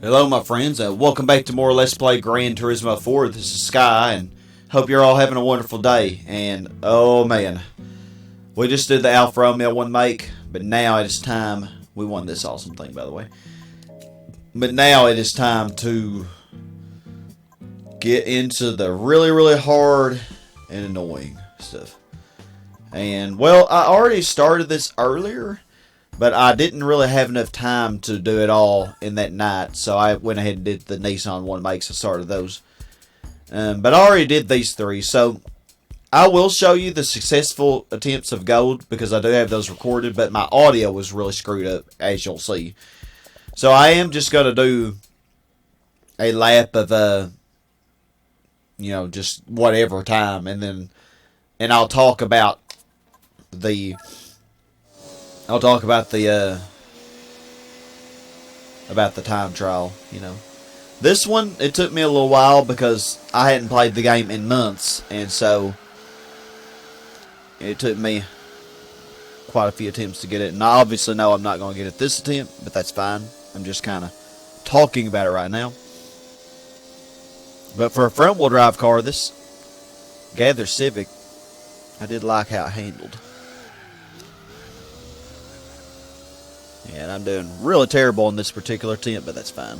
Hello, my friends, and welcome back to more Let's Play Gran Turismo 4. This is Sky, and hope you're all having a wonderful day. And, oh man, we just did the Alfa Romeo 1 make, but now it is time. We won this awesome thing, by the way. But now it is time to get into the really hard and annoying stuff. And, well, I already started this earlier, but I didn't really have enough time to do it all in that night, so I went ahead and did the Nissan 1 makes. I started those. But I already did these three, so I will show you the successful attempts of gold, because I do have those recorded, but my audio was really screwed up, as you'll see. So I am just going to do a lap of, just whatever time, and I'll talk about the time trial, This one, it took me a little while because I hadn't played the game in months, and so it took me quite a few attempts to get it. And I obviously know I'm not going to get it this attempt, but that's fine. I'm just kind of talking about it right now. But for a front-wheel drive car, this Gather Civic, I did like how it handled. And I'm doing really terrible on this particular attempt, but that's fine.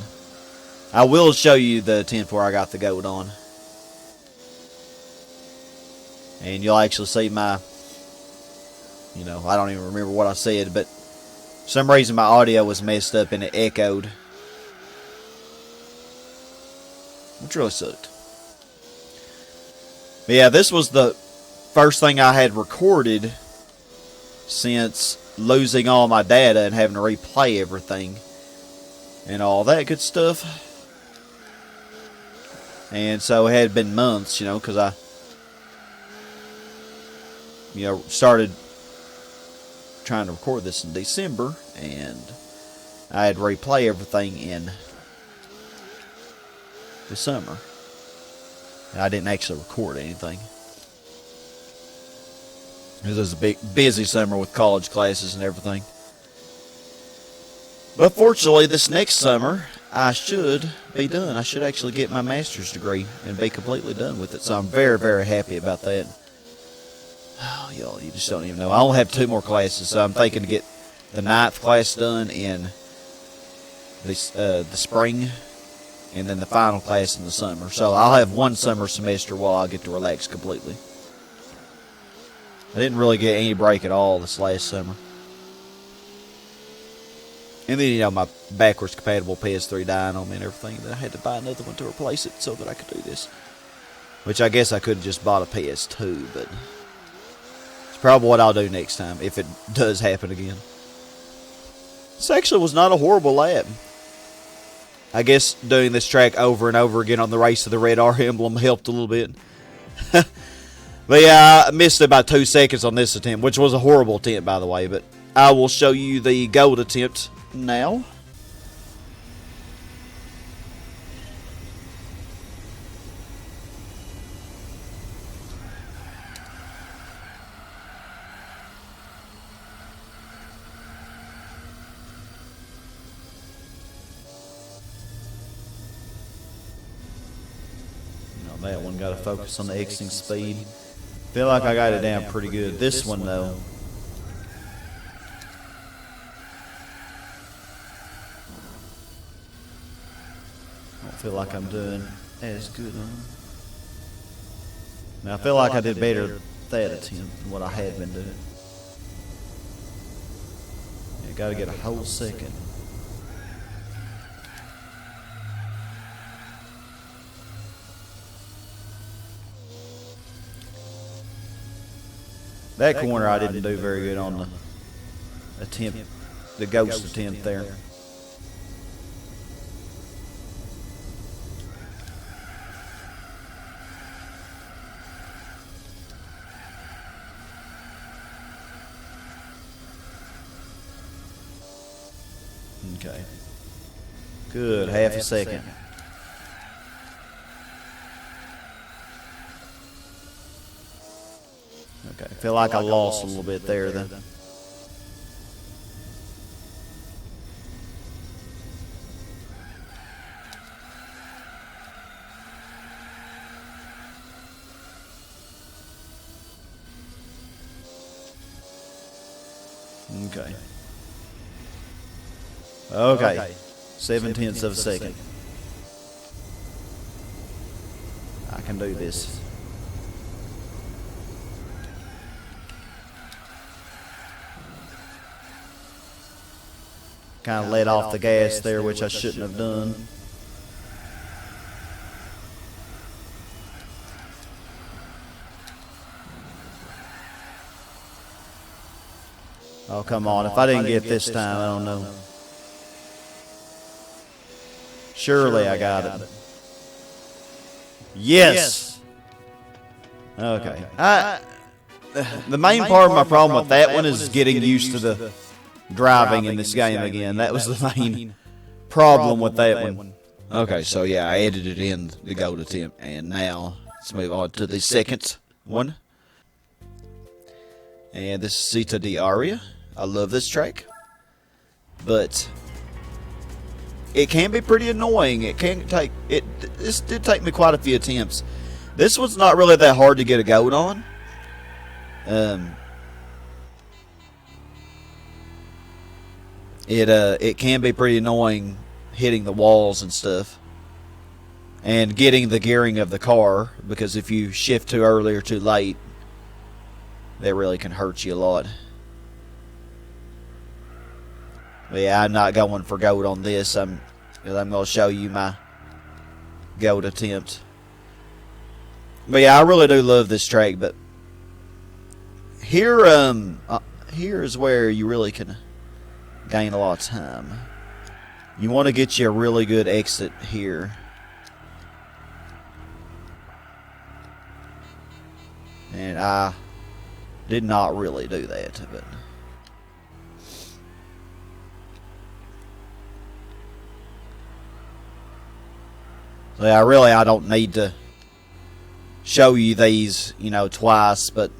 I will show you the attempt where I got the gold on. And you'll actually see my, I don't even remember what I said, but for some reason my audio was messed up and it echoed. Which really sucked. But yeah, this was the first thing I had recorded since losing all my data and having to replay everything and all that good stuff. And so it had been months, because I started trying to record this in December, and I had to replay everything in the summer. And I didn't actually record anything. It was a big, busy summer with college classes and everything. But fortunately, this next summer, I should be done. I should actually get my master's degree and be completely done with it. So I'm very happy about that. Oh, y'all, you just don't even know. I only have 2 more classes, so I'm thinking to get the 9th class done in the spring, and then the final class in the summer. So I'll have 1 summer semester while I get to relax completely. I didn't really get any break at all this last summer. And then, my backwards compatible PS3 dying on me and everything, that I had to buy another one to replace it so that I could do this. Which I guess I could have just bought a PS2, but it's probably what I'll do next time, if it does happen again. This actually was not a horrible lap. I guess doing this track over and over again on the Race of the Red R emblem helped a little bit. But yeah, I missed about 2 seconds on this attempt, which was a horrible attempt, by the way. But I will show you the gold attempt now. That one got to focus on the exiting speed. Feel like I got it down pretty good. This one, though, I don't feel like I'm doing as good on. Now, I feel like I did better that attempt than what I had been doing. You got to get a whole second. That corner I didn't do very good on the attempt, the ghost attempt there. Okay. Good, half a second. Okay, I feel like I lost a little bit there then. Okay. Okay. 7/10 of a second. I can do this. Kind of let off the gas there, which I shouldn't have done. Oh, come on. If I didn't get this time, I don't know. Surely I got it. Yes! Okay. The main part of my problem with that one is getting used to the driving in this game again. That was the main problem with that one. Okay, so yeah, I edited in the gold attempt, and now let's move on to the second one. And this is Cita di Aria. I love this track, but it can be pretty annoying. This did take me quite a few attempts. This one's not really that hard to get a gold on. It can be pretty annoying hitting the walls and stuff, and getting the gearing of the car, because if you shift too early or too late, that really can hurt you a lot. But yeah, I'm not going for gold on this. I'm going to show you my gold attempt. But yeah, I really do love this track. But here is where you really can gain a lot of time. You want to get you a really good exit here. And I did not really do that, but so yeah, I don't need to show you these, twice, but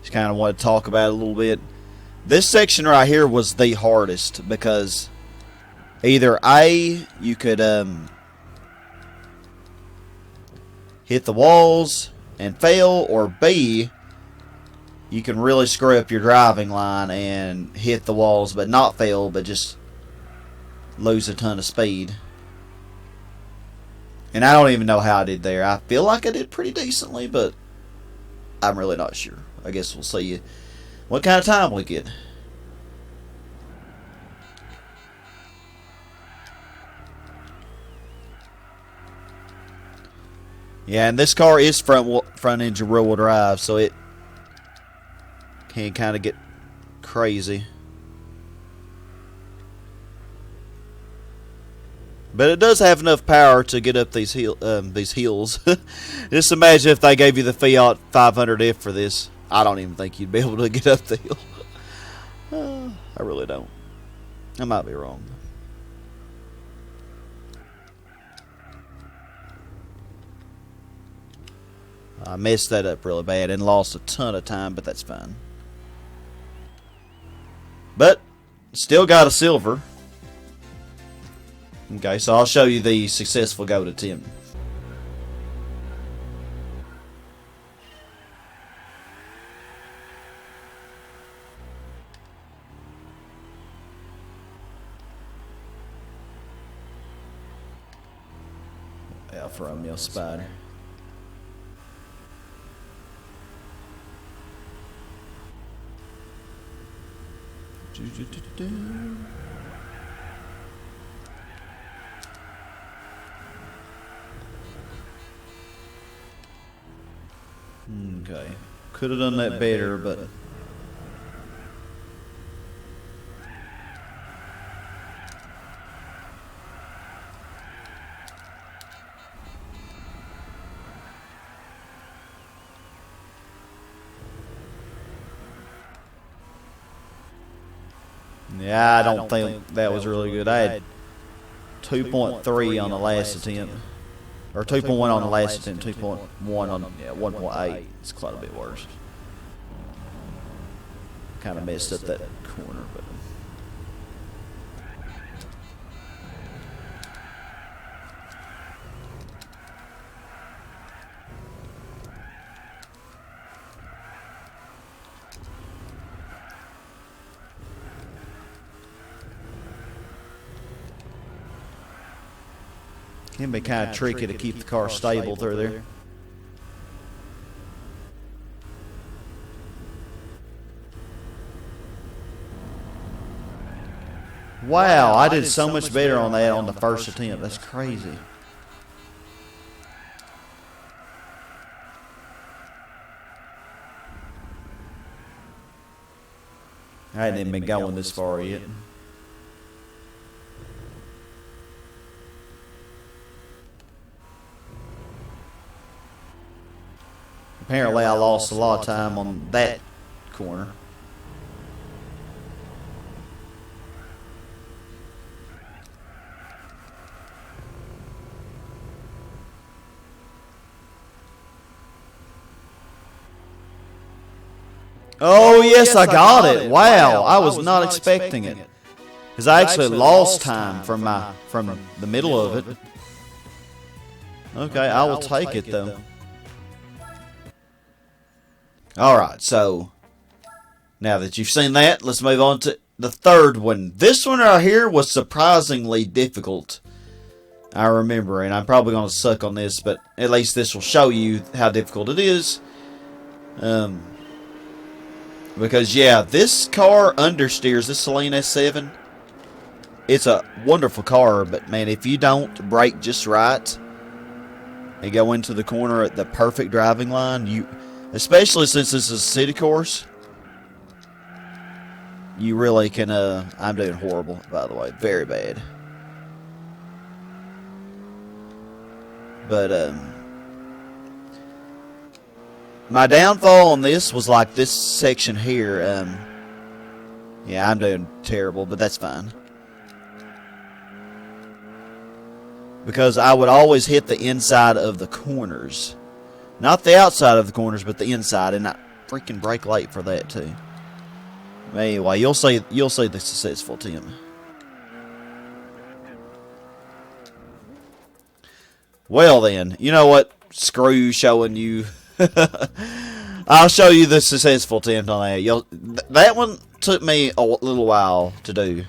just kind of want to talk about it a little bit. This section right here was the hardest, because either A, you could hit the walls and fail, or B, you can really screw up your driving line and hit the walls but not fail, but just lose a ton of speed. And I don't even know how I did there. I feel like I did pretty decently, but I'm really not sure. I guess we'll see what kind of time we get. Yeah, and this car is front engine rear-wheel drive, so it can kind of get crazy. But it does have enough power to get up these hills. Just imagine if they gave you the Fiat 500F for this. I don't even think you'd be able to get up the hill. I really don't. I might be wrong. I messed that up really bad and lost a ton of time, but that's fine. But still got a silver. Okay, so I'll show you the successful goat attempt. Alfa Romeo Spider. Okay, could have done that better, but yeah, I don't think that was really good. I had 2.3 on the last attempt. Or 2.1 on the last attempt, 2.1 on 1.8. It's quite a bit worse. Kind of messed up that corner, but Can be kind of tricky to keep the car stable through there. Wow, I did so much better on that on the first attempt. That's crazy. I hadn't even been going this far yet. Apparently I lost a lot of time on that corner. Oh, yes, I got it. Wow, I was not expecting it. Because I actually lost time from the middle of it. Okay, I will take it, though. Alright, so now that you've seen that, let's move on to the third one. This one right here was surprisingly difficult, I remember, and I'm probably going to suck on this, but at least this will show you how difficult it is. Because, yeah, this car understeers, this Celine S7. It's a wonderful car, but, man, if you don't brake just right and go into the corner at the perfect driving line, especially since this is a city course, you really can, I'm doing horrible, by the way, very bad. But, my downfall on this was like this section here. Yeah, I'm doing terrible, but that's fine. Because I would always hit the inside of the corners. Not the outside of the corners, but the inside, and I freaking brake late for that too. Anyway, you'll see the successful attempt. Well then, you know what? Screw showing you. I'll show you the successful attempt on that. That one took me a little while to do.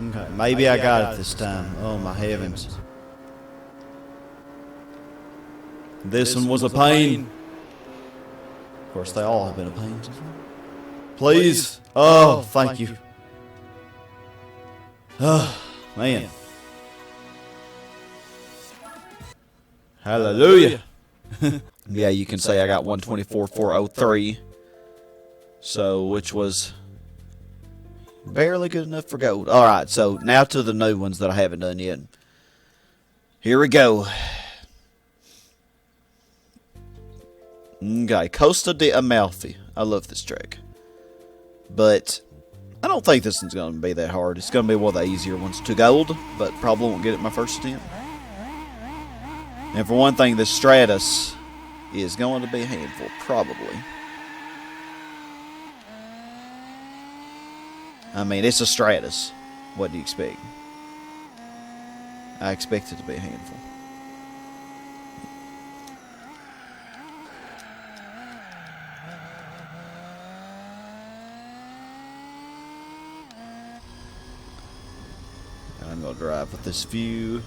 Okay, maybe I got it this time. Oh my heavens. This one was a pain. Of course, they all have been a pain. Please. Oh, thank you. Oh, man. Hallelujah. Yeah, you can say I got 124.403. So, which was barely good enough for gold. Alright, so now to the new ones that I haven't done yet. Here we go. Okay, Costa de Amalfi. I love this track. But I don't think this one's going to be that hard. It's going to be one of the easier ones to gold, but probably won't get it my first attempt. And for one thing, the Stratus is going to be a handful, probably. I mean, it's a Stratus. What do you expect? I expect it to be a handful. I'm going to drive with this view.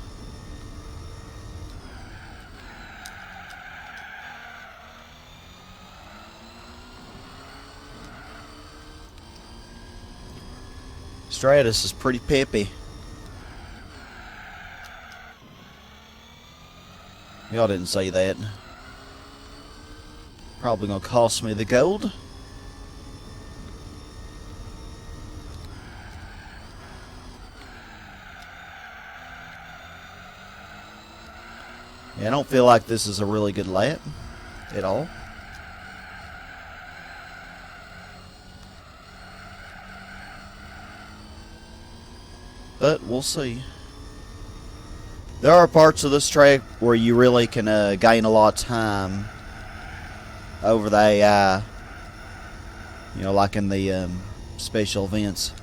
Stratus is pretty peppy. Y'all didn't say that. Probably gonna cost me the gold. Yeah, I don't feel like this is a really good lap at all. But we'll see. There are parts of this track where you really can gain a lot of time over the AI. You know, like in the special events.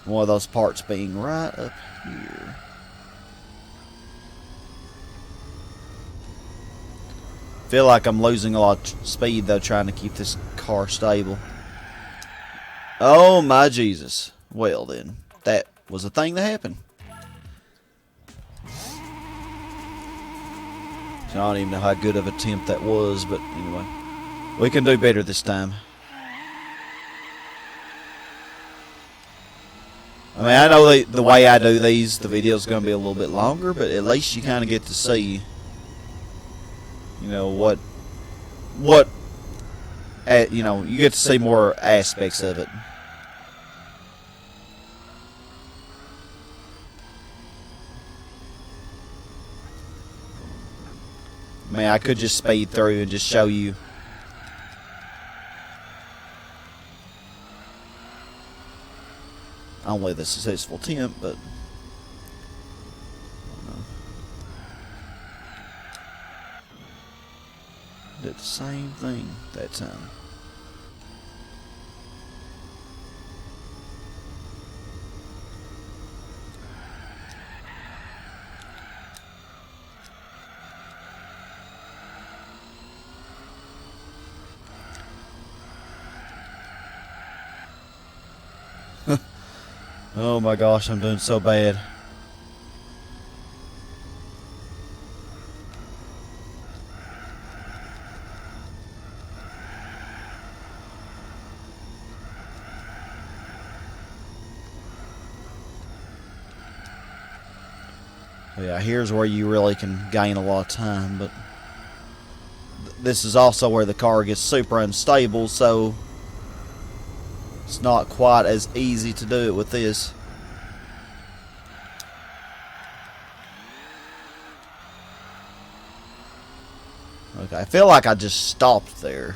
One of those parts being right up here. Feel like I'm losing a lot of speed though, trying to keep this car stable. Oh my Jesus. Well then, that was a thing that happened. So I don't even know how good of an attempt that was, but anyway. We can do better this time. I mean, I know the way I do these, the video's going to be a little bit longer, but at least you kind of get to see, you know, you know, you get to see more aspects of it. I mean, I could just speed through and just show you. Only the successful attempt, but did the same thing that time. Oh my gosh, I'm doing so bad. Yeah, here's where you really can gain a lot of time, but this is also where the car gets super unstable, so it's not quite as easy to do it with this. Okay, I feel like I just stopped there,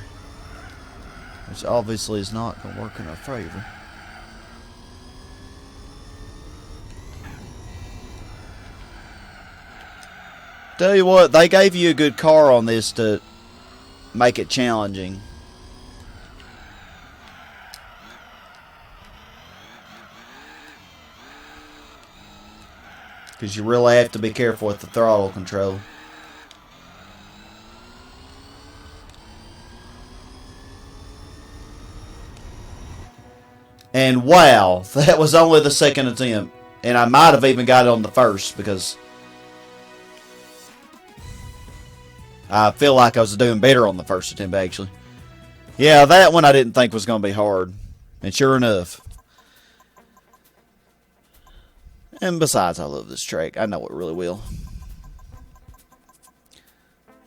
which obviously is not going to work in our favor. Tell you what, they gave you a good car on this to make it challenging. Because you really have to be careful with the throttle control. And wow, that was only the second attempt. And I might have even got it on the first because I feel like I was doing better on the first attempt, actually. Yeah, that one I didn't think was going to be hard. And sure enough. And besides, I love this track. I know it really well.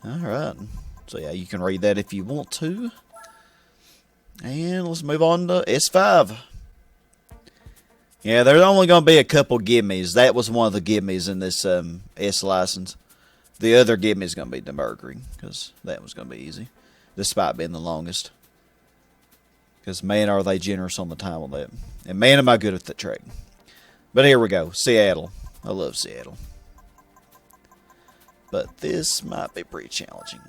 Alright. So yeah, you can read that if you want to. And let's move on to S5. Yeah, there's only going to be a couple gimmies. That was one of the gimmies in this S license. The other gimme is going to be Nurburgring, because that was going to be easy, despite being the longest. Because, man, are they generous on the time on that. And, man, am I good at the track. But here we go. Seattle. I love Seattle. But this might be pretty challenging.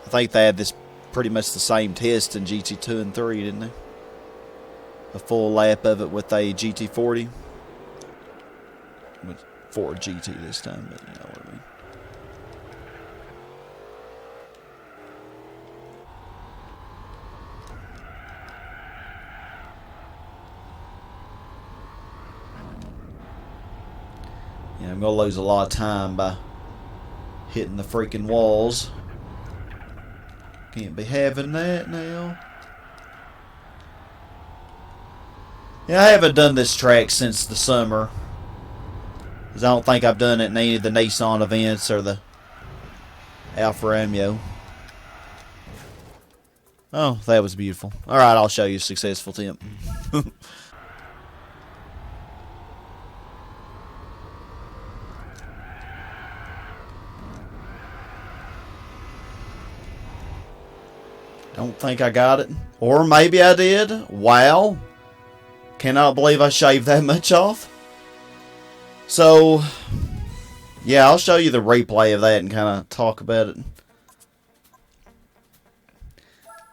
I think they had this pretty much the same test in GT2 and 3, didn't they? A full lap of it with a GT40. With Ford GT this time, but you know what I mean. Yeah, I'm going to lose a lot of time by hitting the freaking walls. Can't be having that now. Yeah, I haven't done this track since the summer. Because I don't think I've done it in any of the Nissan events or the Alfa Romeo. Oh, that was beautiful. Alright, I'll show you a successful attempt. Don't think I got it. Or maybe I did. Wow. Cannot believe I shaved that much off. So, yeah, I'll show you the replay of that and kind of talk about it.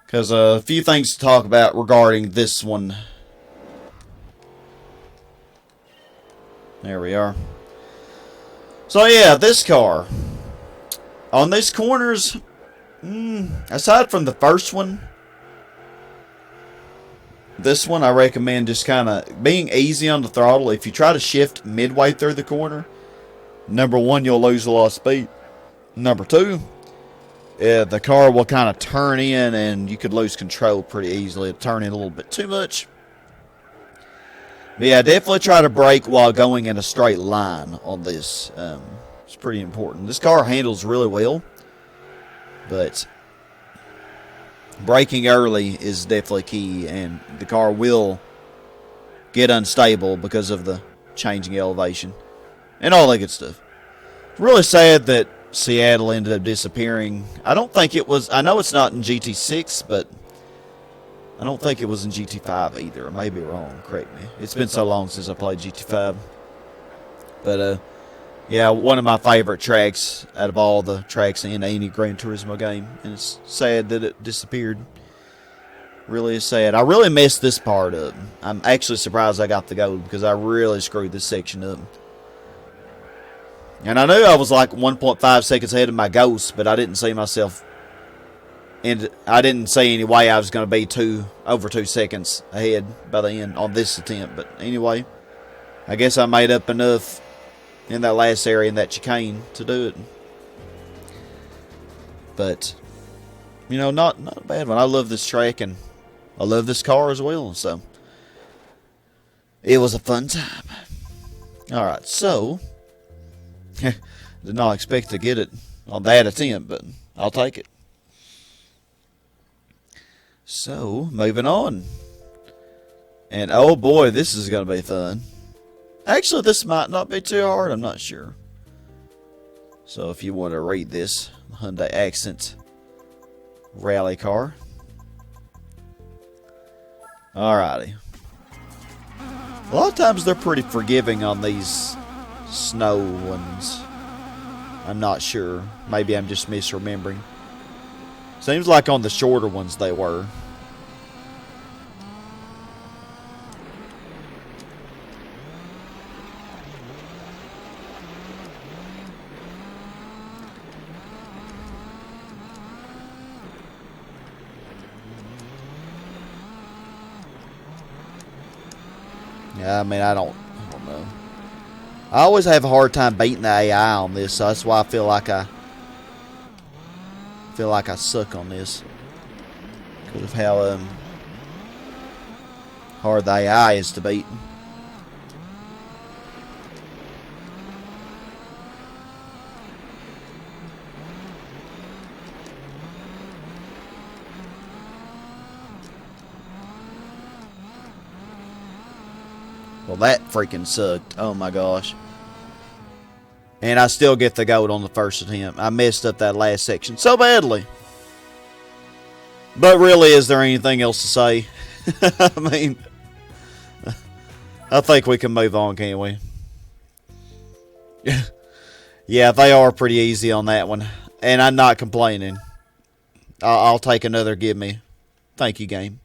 Because a few things to talk about regarding this one. There we are. So, yeah, this car. On these corners, aside from the first one, this one I recommend just kind of being easy on the throttle. If you try to shift midway through the corner, number one, you'll lose a lot of speed. Number two, the car will kind of turn in and you could lose control pretty easily. It'll turn in a little bit too much. But yeah, definitely try to brake while going in a straight line on this. It's pretty important. This car handles really well, but braking early is definitely key, and the car will get unstable because of the changing elevation and all that good stuff. Really sad that Seattle ended up disappearing. I don't think it was, I know it's not in GT6, but I don't think it was in GT5 either. I may be wrong, correct me. It's been so long since I played GT5. But, yeah, one of my favorite tracks out of all the tracks in any Gran Turismo game. And it's sad that it disappeared. Really is sad. I really messed this part up. I'm actually surprised I got the gold because I really screwed this section up. And I knew I was like 1.5 seconds ahead of my ghost, but I didn't see myself. And I didn't see any way I was going to be over 2 seconds ahead by the end on this attempt. But anyway, I guess I made up enough in that last area in that chicane to do it. But, you know, not a bad one. I love this track and I love this car as well. So, it was a fun time. Alright, so, did not expect to get it on that attempt, but I'll take it. So, moving on. And oh boy, this is going to be fun. Actually, this might not be too hard. I'm not sure. So, if you want to read this, Hyundai Accent rally car. Alrighty. A lot of times they're pretty forgiving on these snow ones. I'm not sure. Maybe I'm just misremembering. Seems like on the shorter ones they were. Yeah, I mean, I don't know. I always have a hard time beating the AI on this, so that's why I feel like I suck on this because of how hard the AI is to beat. Well, that freaking sucked. Oh my gosh. And I still get the gold on the first attempt. I messed up that last section so badly. But really, is there anything else to say? I mean, I think we can move on, can't we? Yeah, they are pretty easy on that one. And I'm not complaining. I'll take another give me. Thank you, game.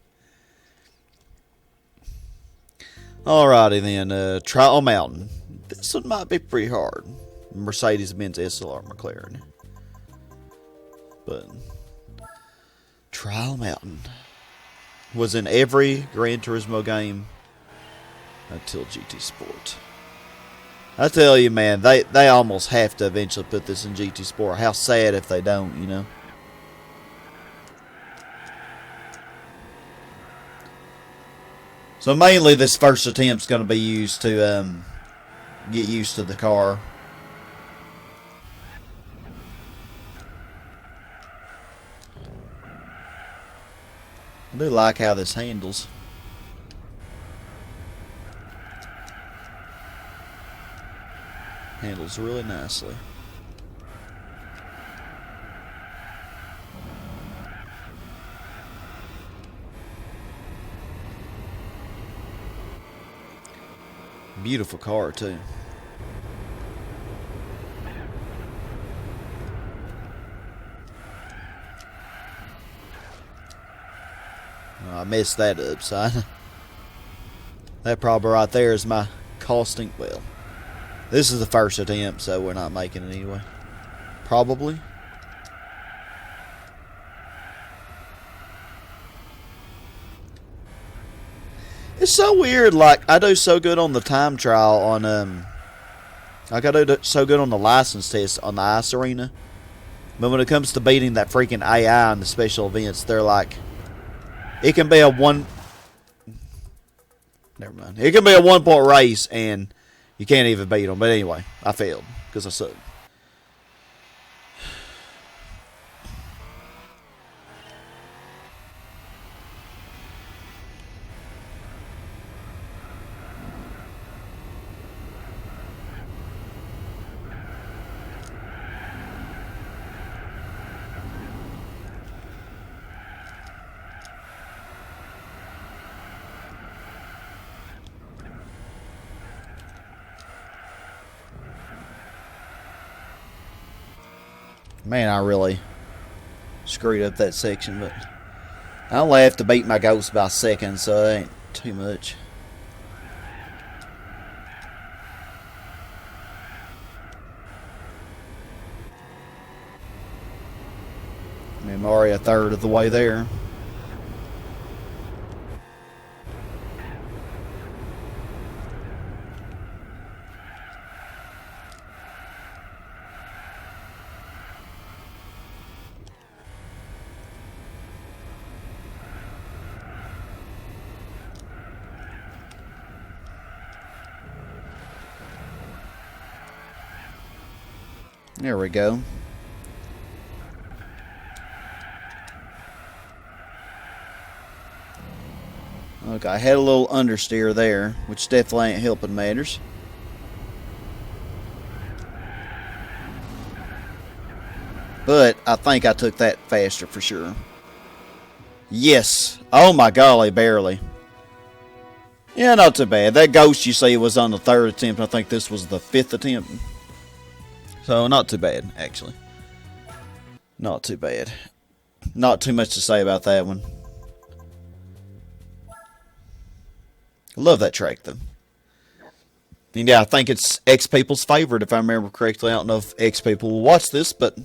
Alrighty then, Trial Mountain. This one might be pretty hard. Mercedes-Benz SLR McLaren. But Trial Mountain was in every Gran Turismo game until GT Sport. I tell you, man, they almost have to eventually put this in GT Sport. How sad if they don't, you know. So mainly this first attempt is going to be used to get used to the car. I do like how this handles. Handles really nicely. Beautiful car too. Oh, I messed that up, son. That probably right there is my costing. Well, this is the first attempt, so we're not making it anyway. Probably. It's so weird. Like, I do so good on the time trial on like I do so good on the license test on the ice arena, but when it comes to beating that freaking AI on the special events, they're like, it can be a one. Never mind. It can be a 1-point race and you can't even beat them. But anyway, I failed because I suck. Man, I really screwed up that section, but I only have to beat my ghost by a second, so it ain't too much. I mean, I'm already a third of the way there. There we go. Okay, I had a little understeer there, which definitely ain't helping matters. But I think I took that faster for sure. Yes. Oh my golly, barely. Yeah, not too bad. That ghost you see was on the 3rd attempt. I think this was the 5th attempt. So, not too bad, actually. Not too bad. Not too much to say about that one. I love that track, though. And yeah, I think it's X people's favorite, if I remember correctly. I don't know if X people will watch this, but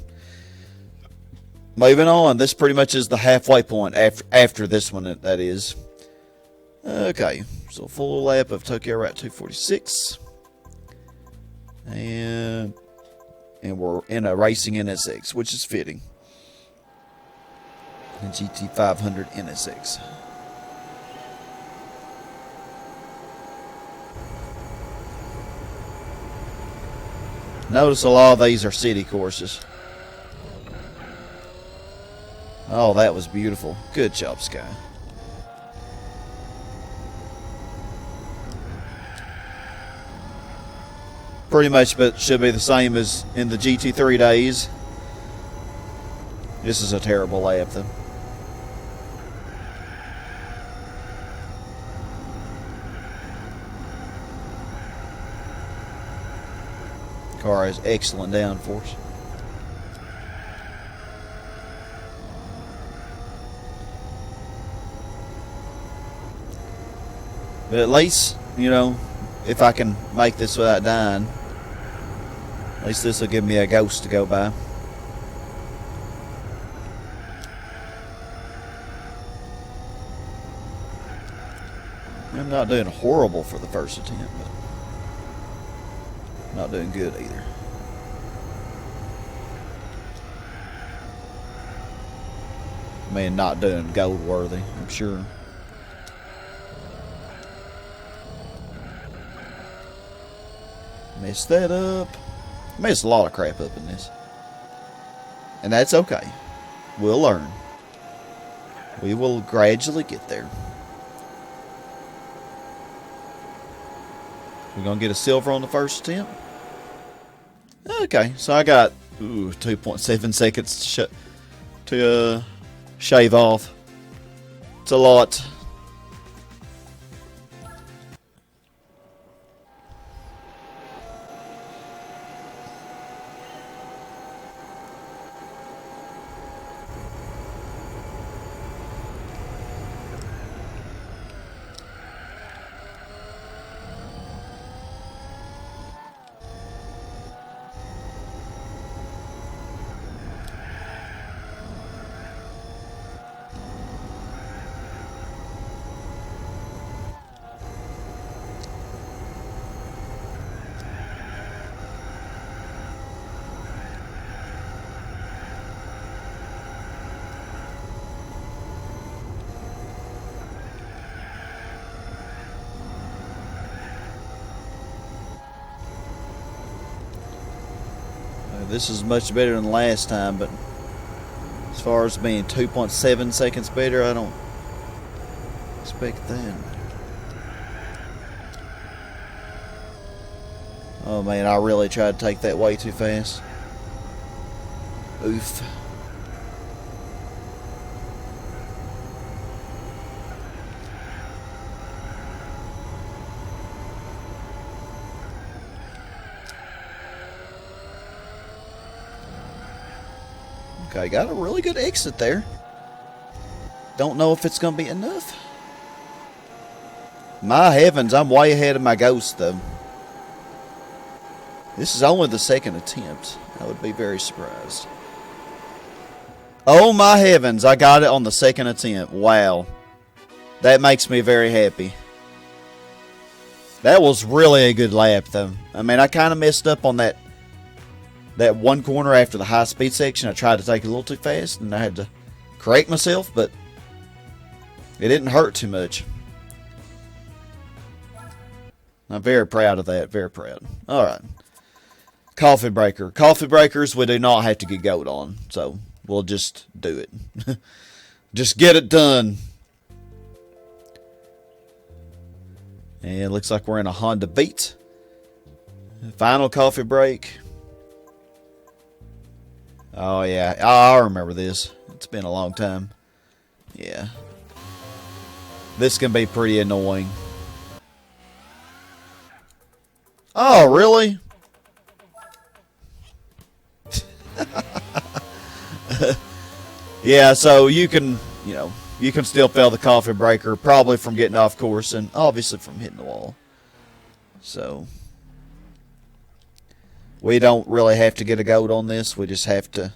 moving on. This pretty much is the halfway point after this one, that is. Okay, so full lap of Tokyo Route 246. And we're in a racing NSX, which is fitting. A GT500 NSX. Notice a lot of these are city courses. Oh, that was beautiful. Good job, Sky. Pretty much, but should be the same as in the GT3 days. This is a terrible lap, though. Car has excellent downforce. But at least, you know, if I can make this without dying, at least this will give me a ghost to go by. I'm not doing horrible for the first attempt, but Not doing good either. Man, not doing gold worthy, I'm sure. Messed that up. Messed a lot of crap up in this. And that's okay. We'll learn. We will gradually get there. We're going to get a silver on the first attempt. Okay, so I got 2.7 seconds to shave off. It's a lot. This is much better than last time, but as far as being 2.7 seconds better, I don't expect that. Oh man, I really tried to take that way too fast. Oof. Okay, got a really good exit there. Don't know if it's going to be enough. My heavens, I'm way ahead of my ghost, though. This is only the second attempt. I would be very surprised. Oh, my heavens, I got it on the second attempt. Wow. That makes me very happy. That was really a good lap, though. I mean, I kind of messed up on that one corner after the high-speed section. I tried to take it a little too fast, and I had to correct myself, but it didn't hurt too much. I'm very proud of that. Very proud. All right. Coffee breaker. Coffee breakers, we do not have to get gold on, so we'll just do it. Just get it done. And it looks like we're in a Honda Beat. Final coffee break. Oh, yeah. I remember this. It's been a long time. Yeah. This can be pretty annoying. Oh, really? Yeah, so you can, you can still fail the coffee breaker, probably from getting off course and obviously from hitting the wall. So we don't really have to get a gold on this. We just have to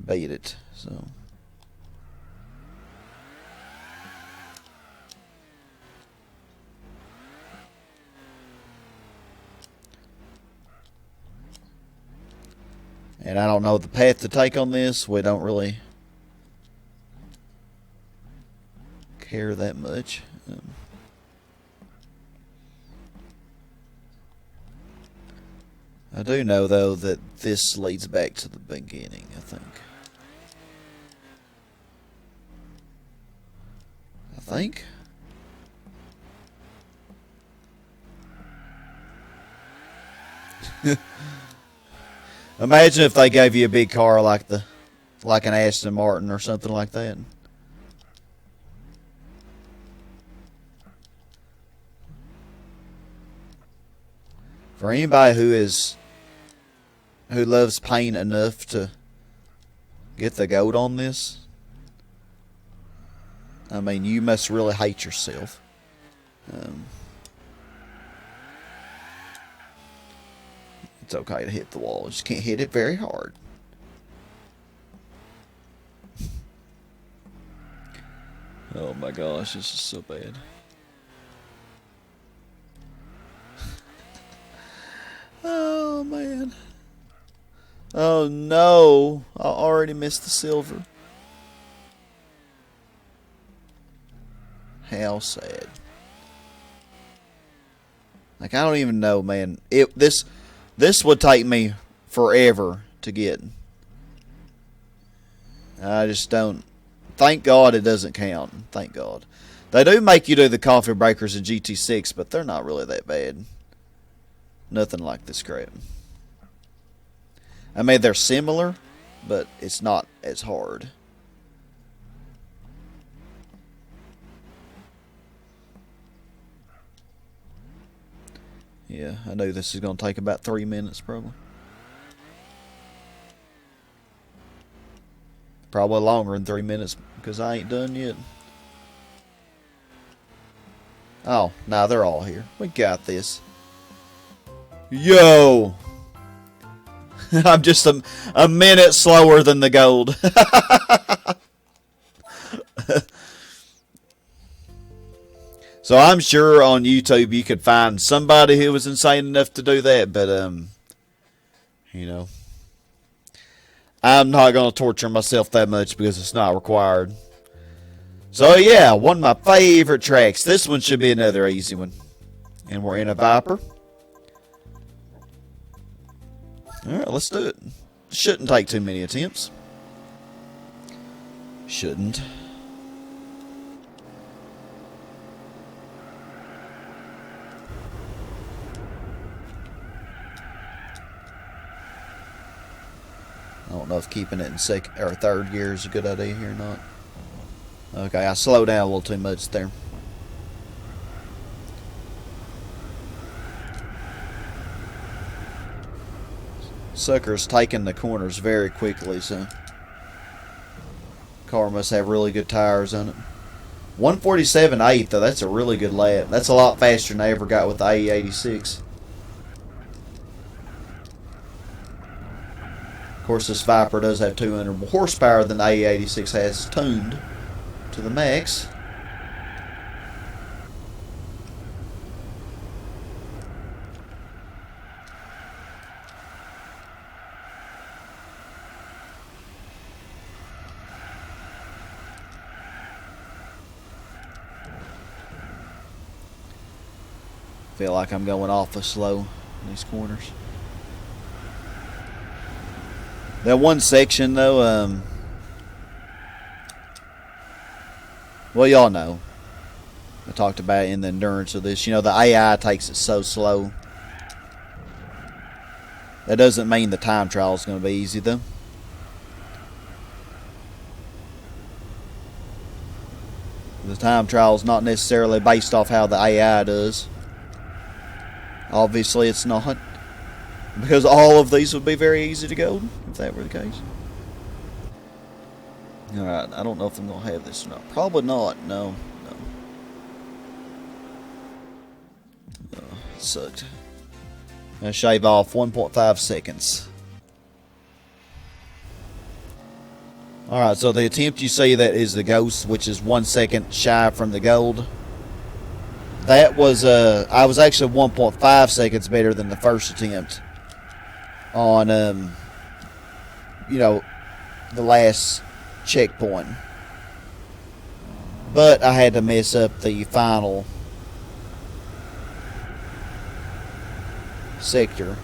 beat it. So and I don't know the path to take on this. We don't really care that much. I do know, though, that this leads back to the beginning, I think. Imagine if they gave you a big car like an Aston Martin or something like that. For anybody who loves paint enough to get the gold on this, I mean, you must really hate yourself. It's okay to hit the wall. You just can't hit it very hard. Oh my gosh, this is so bad. Oh no, I already missed the silver. How sad. Like, I don't even know, man. This would take me forever to get. I just don't. Thank God it doesn't count. Thank God. They do make you do the coffee breakers in GT6, but they're not really that bad. Nothing like this crap. I mean, they're similar, but it's not as hard. Yeah, I know this is going to take about 3 minutes, probably. Probably longer than 3 minutes, because I ain't done yet. Oh, nah, they're all here. We got this. Yo! I'm just a minute slower than the gold. So I'm sure on YouTube you could find somebody who was insane enough to do that, but you know, I'm not going to torture myself that much because it's not required. So yeah, one of my favorite tracks. This one should be another easy one. And we're in a Viper. Alright, let's do it. Shouldn't take too many attempts. Shouldn't. I don't know if keeping it in second or third gear is a good idea here or not. Okay, I slowed down a little too much there. Sucker's taking the corners very quickly, so car must have really good tires on it. 147.8 though, that's a really good lap. That's a lot faster than I ever got with the AE86. Of course, this Viper does have 200 more horsepower than the AE86 has, tuned to the max. Feel like I'm going awfully slow in these corners. That one section, though, well, y'all know. I talked about it in the endurance of this. You know, the AI takes it so slow. That doesn't mean the time trial is going to be easy, though. The time trial is not necessarily based off how the AI does. Obviously, it's not. Because all of these would be very easy to go, if that were the case. Alright, I don't know if I'm going to have this or not. Probably not, no. Oh, it sucked. I'm going to shave off 1.5 seconds. Alright, so the attempt you see that is the Ghost, which is 1 second shy from the gold. That was, I was actually 1.5 seconds better than the first attempt on, you know, the last checkpoint. But I had to mess up the final sector.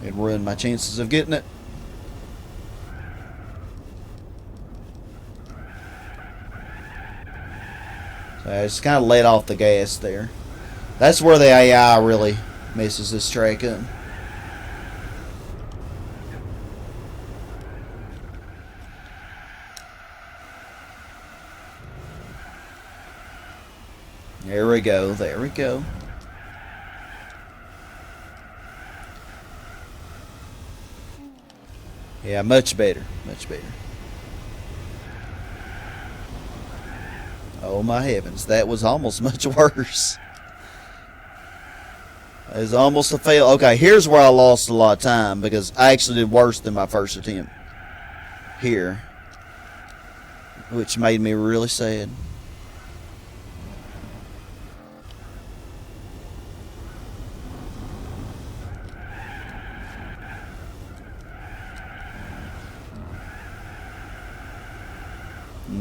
It ruined my chances of getting it. So I just kind of let off the gas there. That's where the AI really messes this track up. There we go, there we go. Yeah, much better, much better. Oh my heavens, that was almost much worse. It was almost a fail. Okay, here's where I lost a lot of time because I actually did worse than my first attempt here, which made me really sad.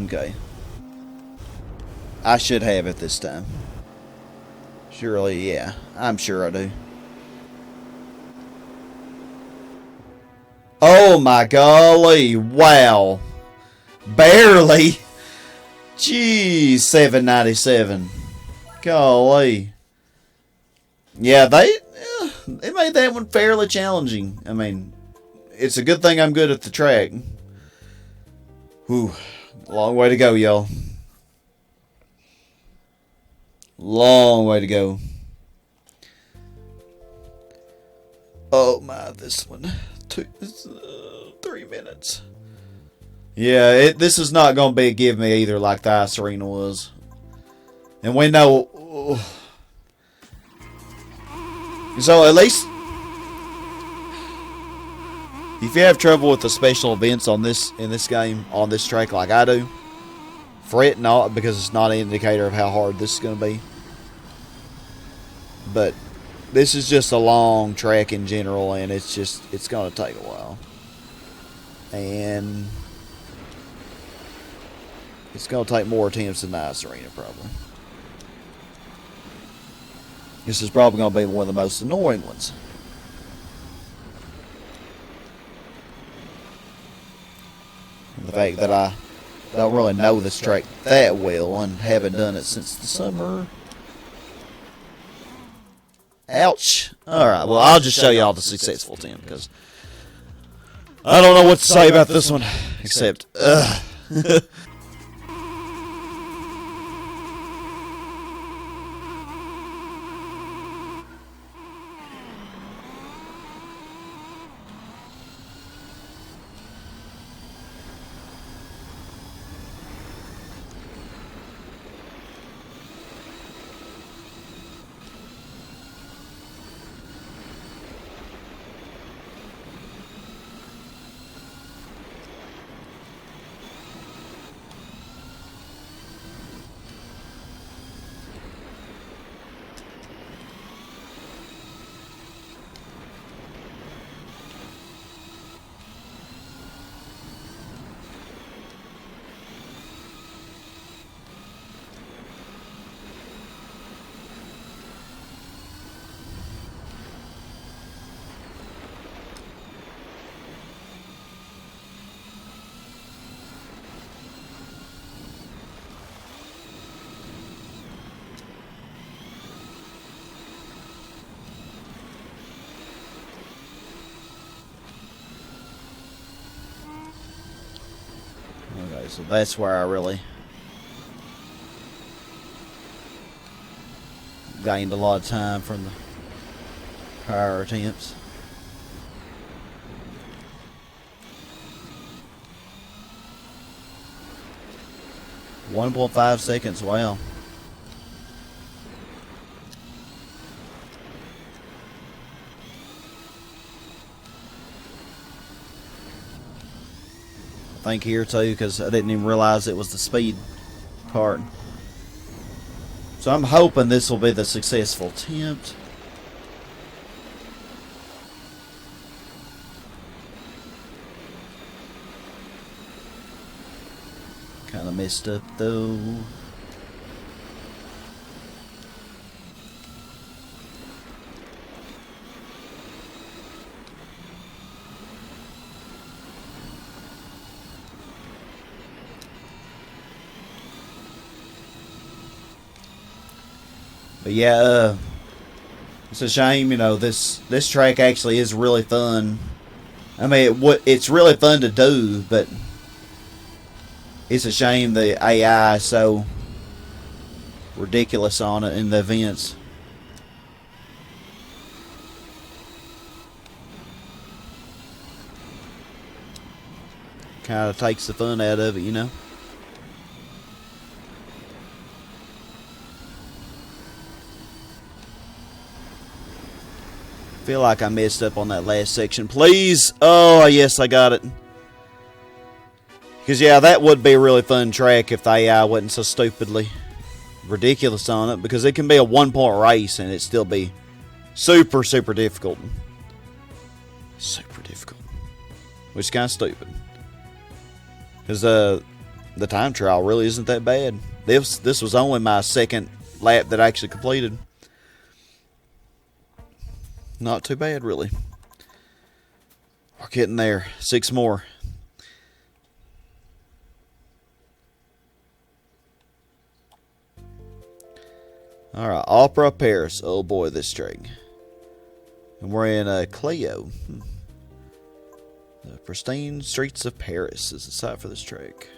Okay. I should have it this time. Surely, yeah. I'm sure I do. Oh my golly. Wow. Barely. Geez, 797. Golly. Yeah, they made that one fairly challenging. I mean, it's a good thing I'm good at the track. Whew. Long way to go, y'all. Long way to go. Oh my, this one took 3 minutes. Yeah, this is not going to be a give me either like the ice arena was. And we know... So at least... if you have trouble with the special events in this game, on this track like I do, fret not, because it's not an indicator of how hard this is going to be. But this is just a long track in general, and it's going to take a while. And... it's going to take more attempts than the ice arena, probably. This is probably going to be one of the most annoying ones. And the fact that I don't really know this track that well and haven't done it since the summer. Ouch. Alright, well, I'll just show y'all the successful attempt, because I don't know what to say about this one, except, okay, so that's where I really gained a lot of time from the prior attempts. .5 seconds, wow. I think here too, because I didn't even realize it was the speed part. So I'm hoping this will be the successful attempt. Kind of messed up though. But yeah, it's a shame, you know, this track actually is really fun. I mean, it's really fun to do, but it's a shame the AI is so ridiculous on it in the events. Kind of takes the fun out of it, you know. Feel like I messed up on that last section. Please. Oh, yes, I got it. Because, yeah, that would be a really fun track if the AI wasn't so stupidly ridiculous on it. Because it can be a one-point race and it still be super, super difficult. Super difficult. Which is kind of stupid. Because the time trial really isn't that bad. This was only my second lap that I actually completed. Not too bad, really. We're getting there. 6 more. Alright, Opera Paris. Oh boy, this track. And we're in Clio. The pristine streets of Paris is the site for this track.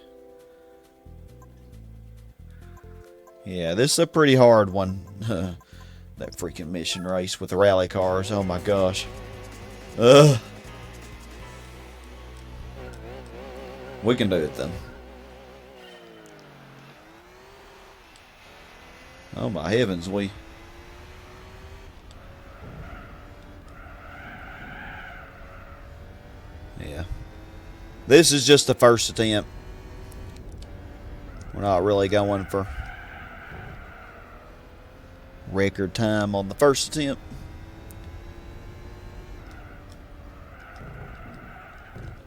Yeah, this is a pretty hard one. That freaking mission race with the rally cars. Oh my gosh. Ugh. We can do it then. Oh my heavens, we. Yeah. This is just the first attempt. We're not really going for record time on the first attempt.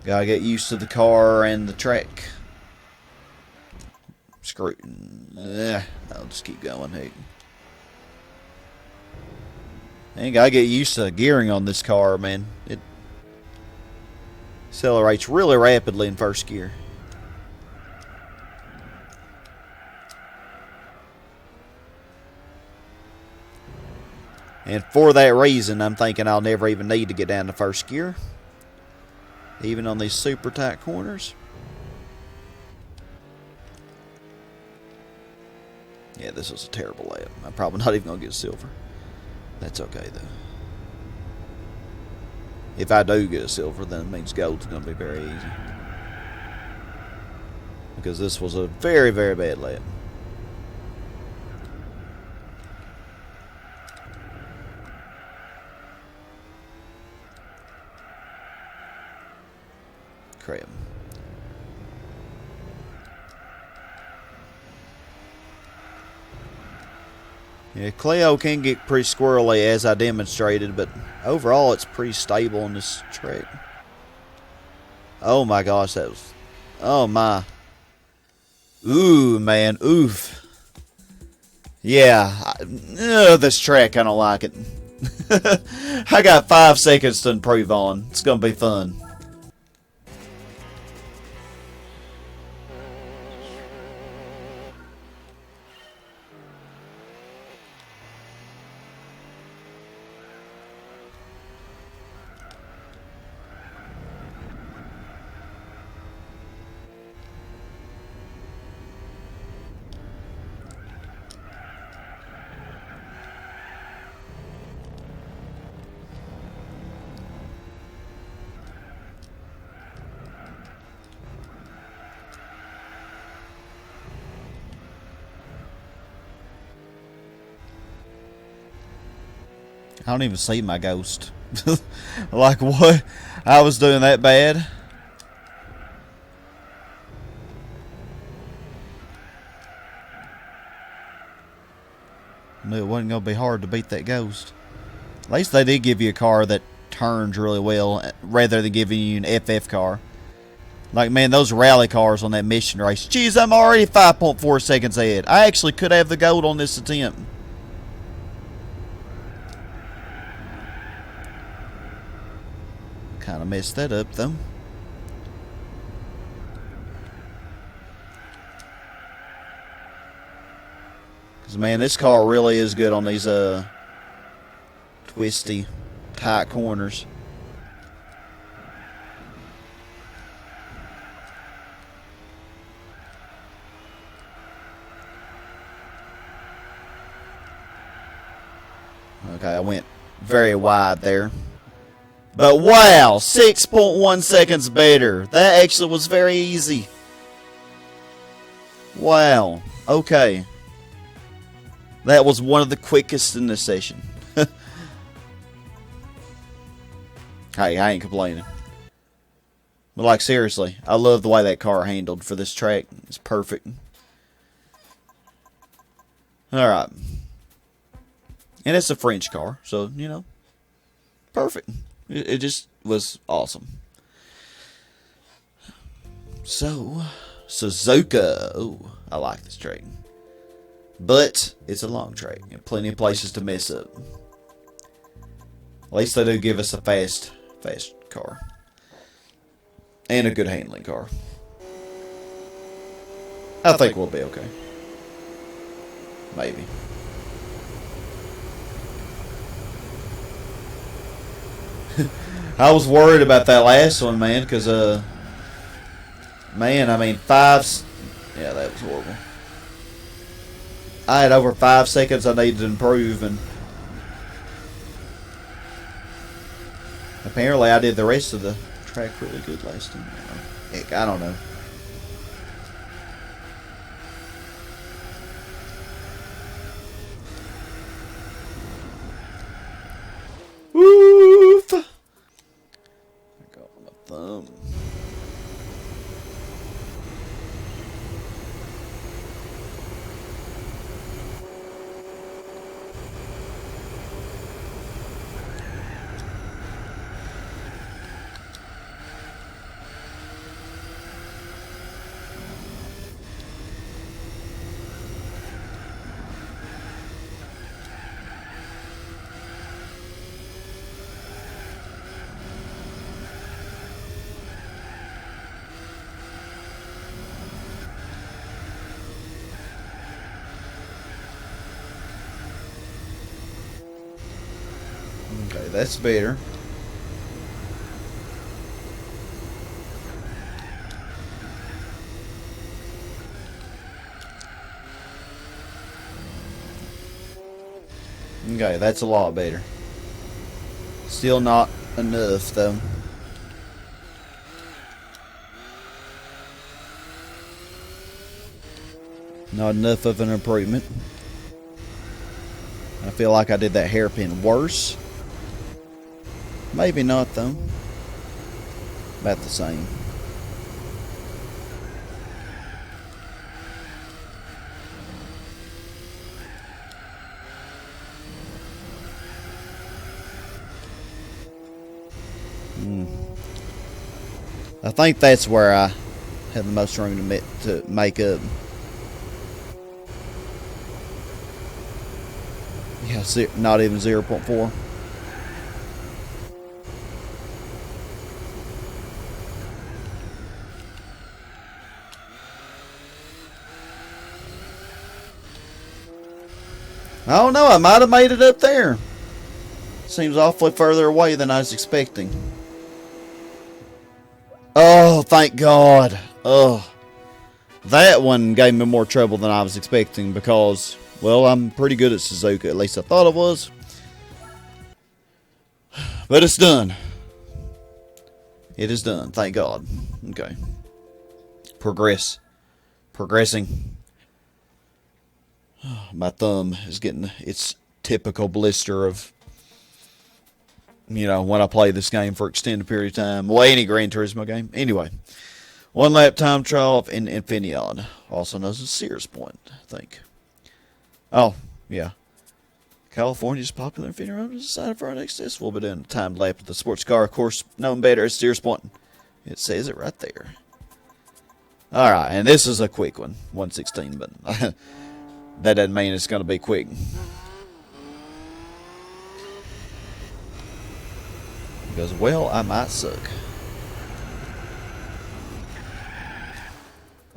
Gotta get used to the car and the track. Screw it. I'll just keep going. Heck. And gotta get used to gearing on this car, man. It accelerates really rapidly in first gear. And for that reason, I'm thinking I'll never even need to get down to first gear. Even on these super tight corners. Yeah, this was a terrible lap. I'm probably not even going to get silver. That's okay, though. If I do get a silver, then it means gold's going to be very easy. Because this was a very, very bad lap. Crap. Yeah, Clio can get pretty squirrely as I demonstrated, but overall it's pretty stable on this track. Oh my gosh, that was... Oh my. Ooh, man. Oof. Yeah. This track, I don't like it. I got 5 seconds to improve on. It's going to be fun. I don't even see my ghost. Like, what? I was doing that bad? Knew it wasn't going to be hard to beat that ghost. At least they did give you a car that turns really well, rather than giving you an FF car. Like, man, those rally cars on that mission race. Jeez, I'm already 5.4 seconds ahead. I actually could have the gold on this attempt. Kind of messed that up, though. Because, man, this car really is good on these twisty, tight corners. Okay, I went very wide there. But wow, 6.1 seconds better. That actually was very easy. Wow. Okay. That was one of the quickest in this session. Hey, I ain't complaining. But like, seriously, I love the way that car handled for this track. It's perfect. Alright. And it's a French car, so, you know, perfect. It just was awesome. So, Suzuka. Ooh, I like this track. But it's a long track and plenty of places to mess up. At least they do give us a fast car. And a good handling car. I think we'll be okay. Maybe. I was worried about that last one, man, because, man, I mean, yeah, that was horrible. I had over 5 seconds I needed to improve, and apparently I did the rest of the track really good last time. Heck, I don't know. Woof! I got my thumb. Okay, that's better. Okay, that's a lot better. Still not enough, though. Not enough of an improvement. I feel like I did that hairpin worse. Maybe not, though. About the same. I think that's where I have the most room to make up. Yeah, not even 0.4. I don't know, I might have made it up there. Seems awfully further away than I was expecting. Oh, thank God. Oh, that one gave me more trouble than I was expecting because, well, I'm pretty good at Suzuka. At least I thought I was. But it's done. It is done, thank God. Okay. Progressing. My thumb is getting its typical blister of, you know, when I play this game for extended period of time. Well, any Gran Turismo game. Anyway, one lap time trial in Infineon, also known as Sears Point, I think. Oh, yeah. California's popular Infineon is decided for our next test. We'll be doing a timed lap of the sports car, of course, known better as Sears Point. It says it right there. Alright, and this is a quick one, 1:16, but that doesn't mean it's going to be quick. Because, well, I might suck.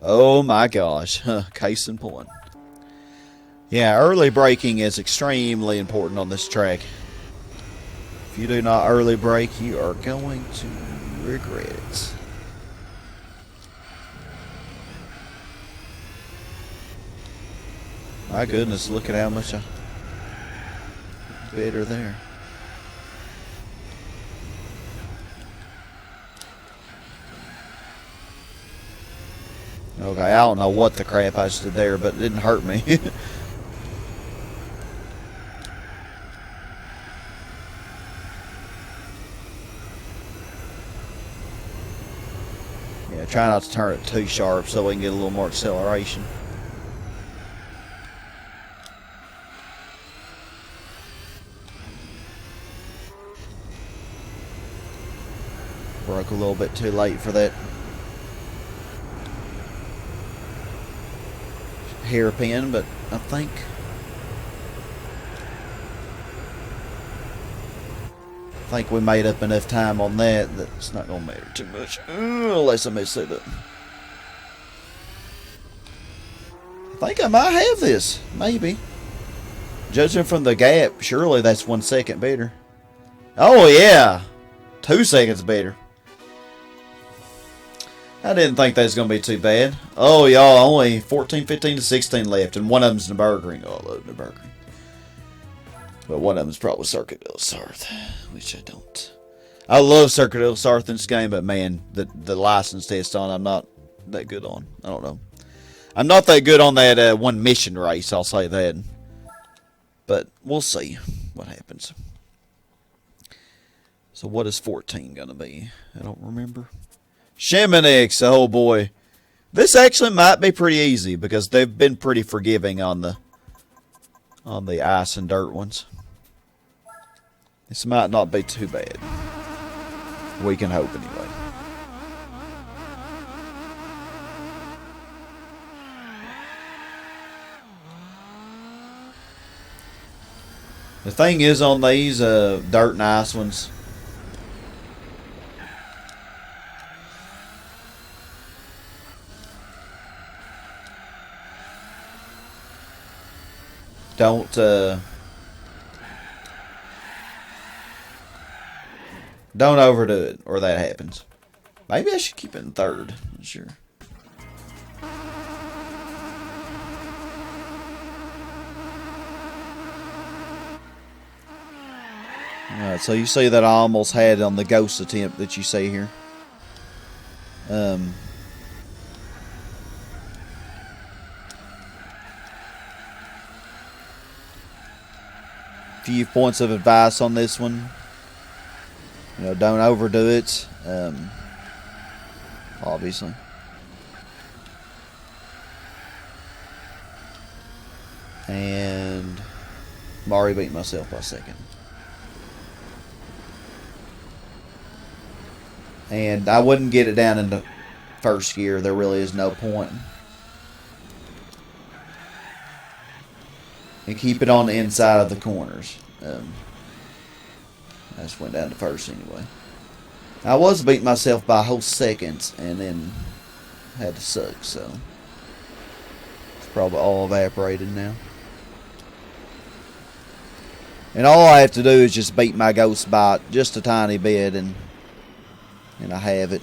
Oh my gosh. Case in point. Yeah, early braking is extremely important on this track. If you do not early brake, you are going to regret it. My goodness, look at how much I better there. Okay, I don't know what the crap I just did there, but it didn't hurt me. Yeah, try not to turn it too sharp so we can get a little more acceleration. Broke a little bit too late for that. hairpin, but I think we made up enough time on that it's not going to matter too much. Unless I mess it up. I think I might have this. Maybe. Judging from the gap, surely that's 1 second better. Oh, yeah. 2 seconds better. I didn't think that was going to be too bad. Oh, y'all, only 14, 15 to 16 left, and one of them's Nurburgring. Oh, I love Nurburgring. But one of them's probably Circuit del Sarth, which I don't. I love Circuit del Sarth in this game, but man, the license test on I'm not that good on. I don't know. I'm not that good on that one mission race, I'll say that. But we'll see what happens. So what is 14 going to be? I don't remember. Chamonix, oh boy. This actually might be pretty easy because they've been pretty forgiving on the ice and dirt ones. This might not be too bad. We can hope anyway. The thing is on these dirt and ice ones, don't overdo it, or that happens. Maybe I should keep it in third. I'm not sure. Alright, so you see that I almost had on the ghost attempt that you see here. Few points of advice on this one. You know, don't overdo it. Obviously. And I'm already beating myself by a second. And I wouldn't get it down in the first gear. There really is no point. And keep it on the inside of the corners. I just went down to first anyway. I was beating myself by a whole second and then had to suck, so it's probably all evaporated now. And all I have to do is just beat my ghost by just a tiny bit and I have it.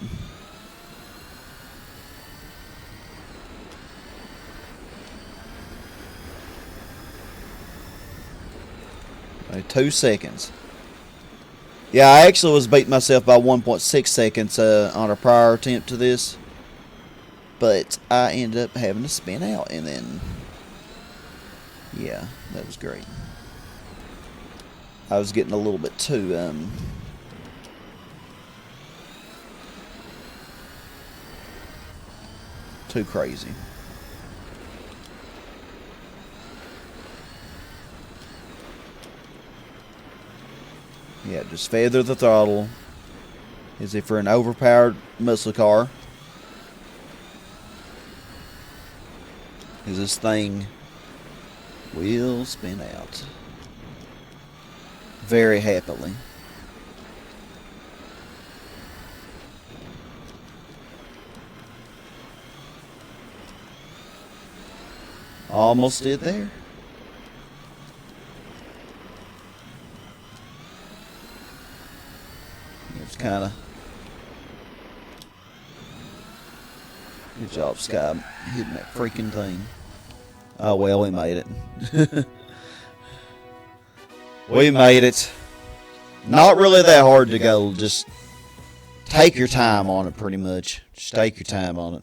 Only 2 seconds. Yeah, I actually was beating myself by 1.6 seconds on a prior attempt to this. But I ended up having to spin out and then... yeah, that was great. I was getting a little bit too... too crazy. Yeah, just feather the throttle as if for an overpowered muscle car. Because this thing will spin out very happily. Almost did there. It's kind of... good job, Sky, hitting that freaking thing. Oh, well, we made it. We made it. Not really that hard to go. Just take your time on it, pretty much. Just take your time on it.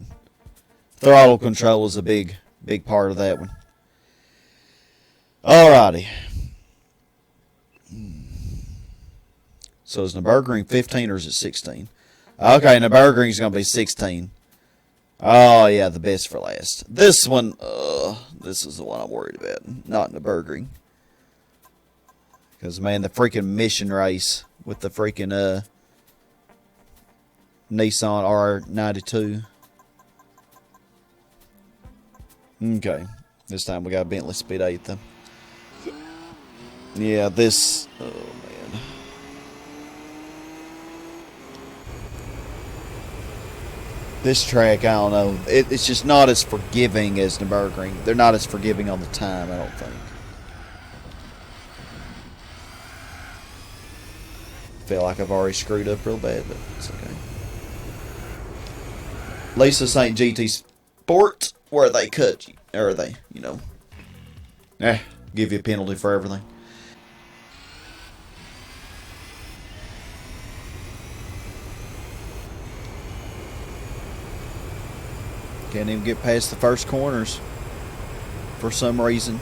Throttle control is a big part of that one. Alrighty. So is Nurburgring 15 or is it 16? Okay, Nurburgring's going to be 16. Oh, yeah, the best for last. This one, this is the one I'm worried about. Not Nurburgring. Because, man, the freaking mission race with the freaking Nissan R92. Okay. This time we got a Bentley Speed 8 though. Yeah, this... Oh, man. This track, I don't know. It's just not as forgiving as Nurburgring. They're not as forgiving on the time, I don't think. Feel like I've already screwed up real bad, but it's okay. At least this ain't GT Sport where they cut you, or they, you know, give you a penalty for everything. Can't even get past the first corners for some reason.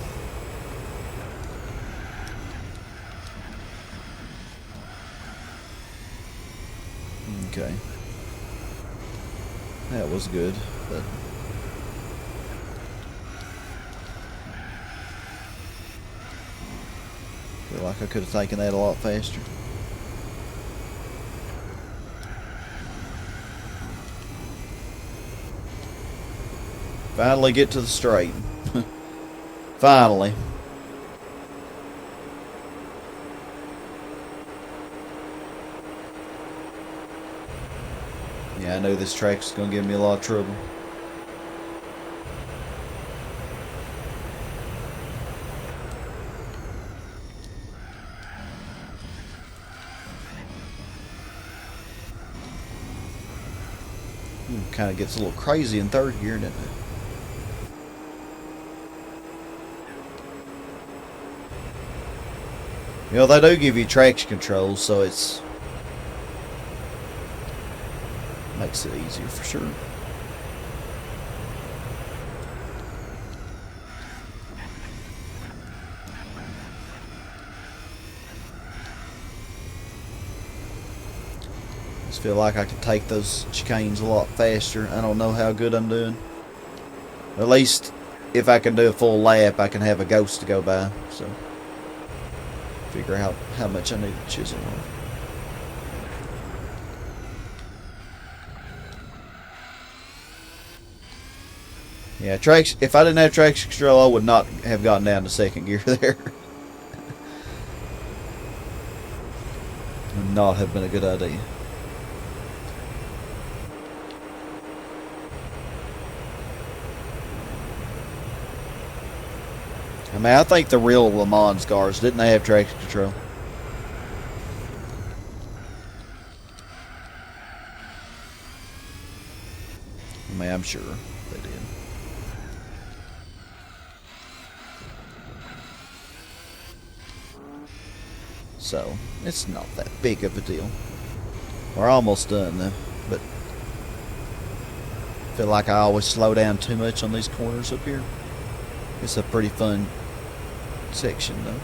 Okay. That was good, but feel like I could have taken that a lot faster. Finally get to the straight. Finally. Yeah, I know this track's going to give me a lot of trouble. Kind of gets a little crazy in third gear, doesn't it? You know, they do give you traction control, so it's... makes it easier for sure. Just feel like I could take those chicanes a lot faster. I don't know how good I'm doing. At least if I can do a full lap, I can have a ghost to go by. So figure out how much I need to chisel on. Yeah, if I didn't have traction control, I would not have gotten down to second gear there. Would not have been a good idea. I mean, I think the real Le Mans cars, didn't they have traction control? I mean, I'm sure they did. So, it's not that big of a deal. We're almost done though, but I feel like I always slow down too much on these corners up here. It's a pretty fun section though.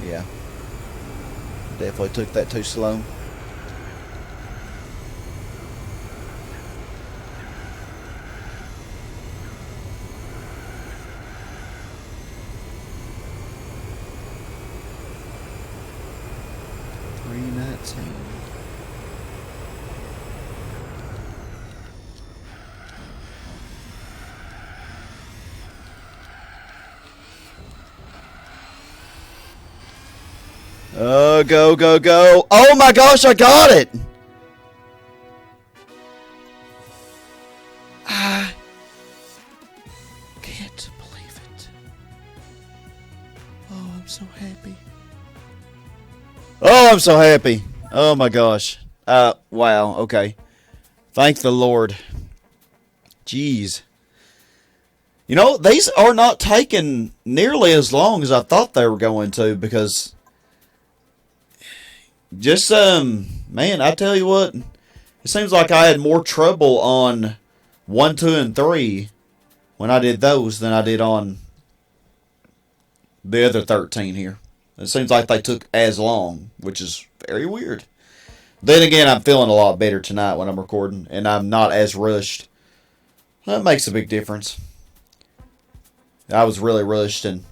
Yeah. Definitely took that too slow. Oh, go, go, go. Oh my gosh, I got it! I can't believe it. Oh, I'm so happy. Oh, I'm so happy. Oh my gosh. Wow, okay. Thank the Lord. Jeez. You know, these are not taking nearly as long as I thought they were going to, because just, man, I tell you what, it seems like I had more trouble on 1, 2, and 3 when I did those than I did on the other 13 here. It seems like they took as long, which is very weird. Then again, I'm feeling a lot better tonight when I'm recording, and I'm not as rushed. That makes a big difference. I was really rushed and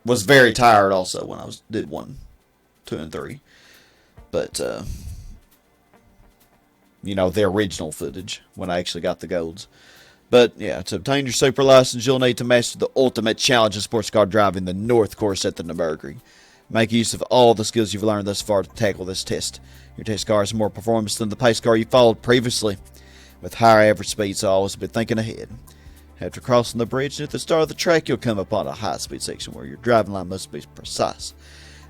was very tired also when I did 1, 2, and 3. But you know, the original footage when I actually got the golds. But yeah, to obtain your super license, you'll need to master the ultimate challenge in sports car driving, the North course at the Nurburgring. Make use of all the skills you've learned thus far to tackle this test. Your test car has more performance than the pace car you followed previously, with higher average speed, so always be thinking ahead. After crossing the bridge at the start of the track, you'll come upon a high-speed section where your driving line must be precise.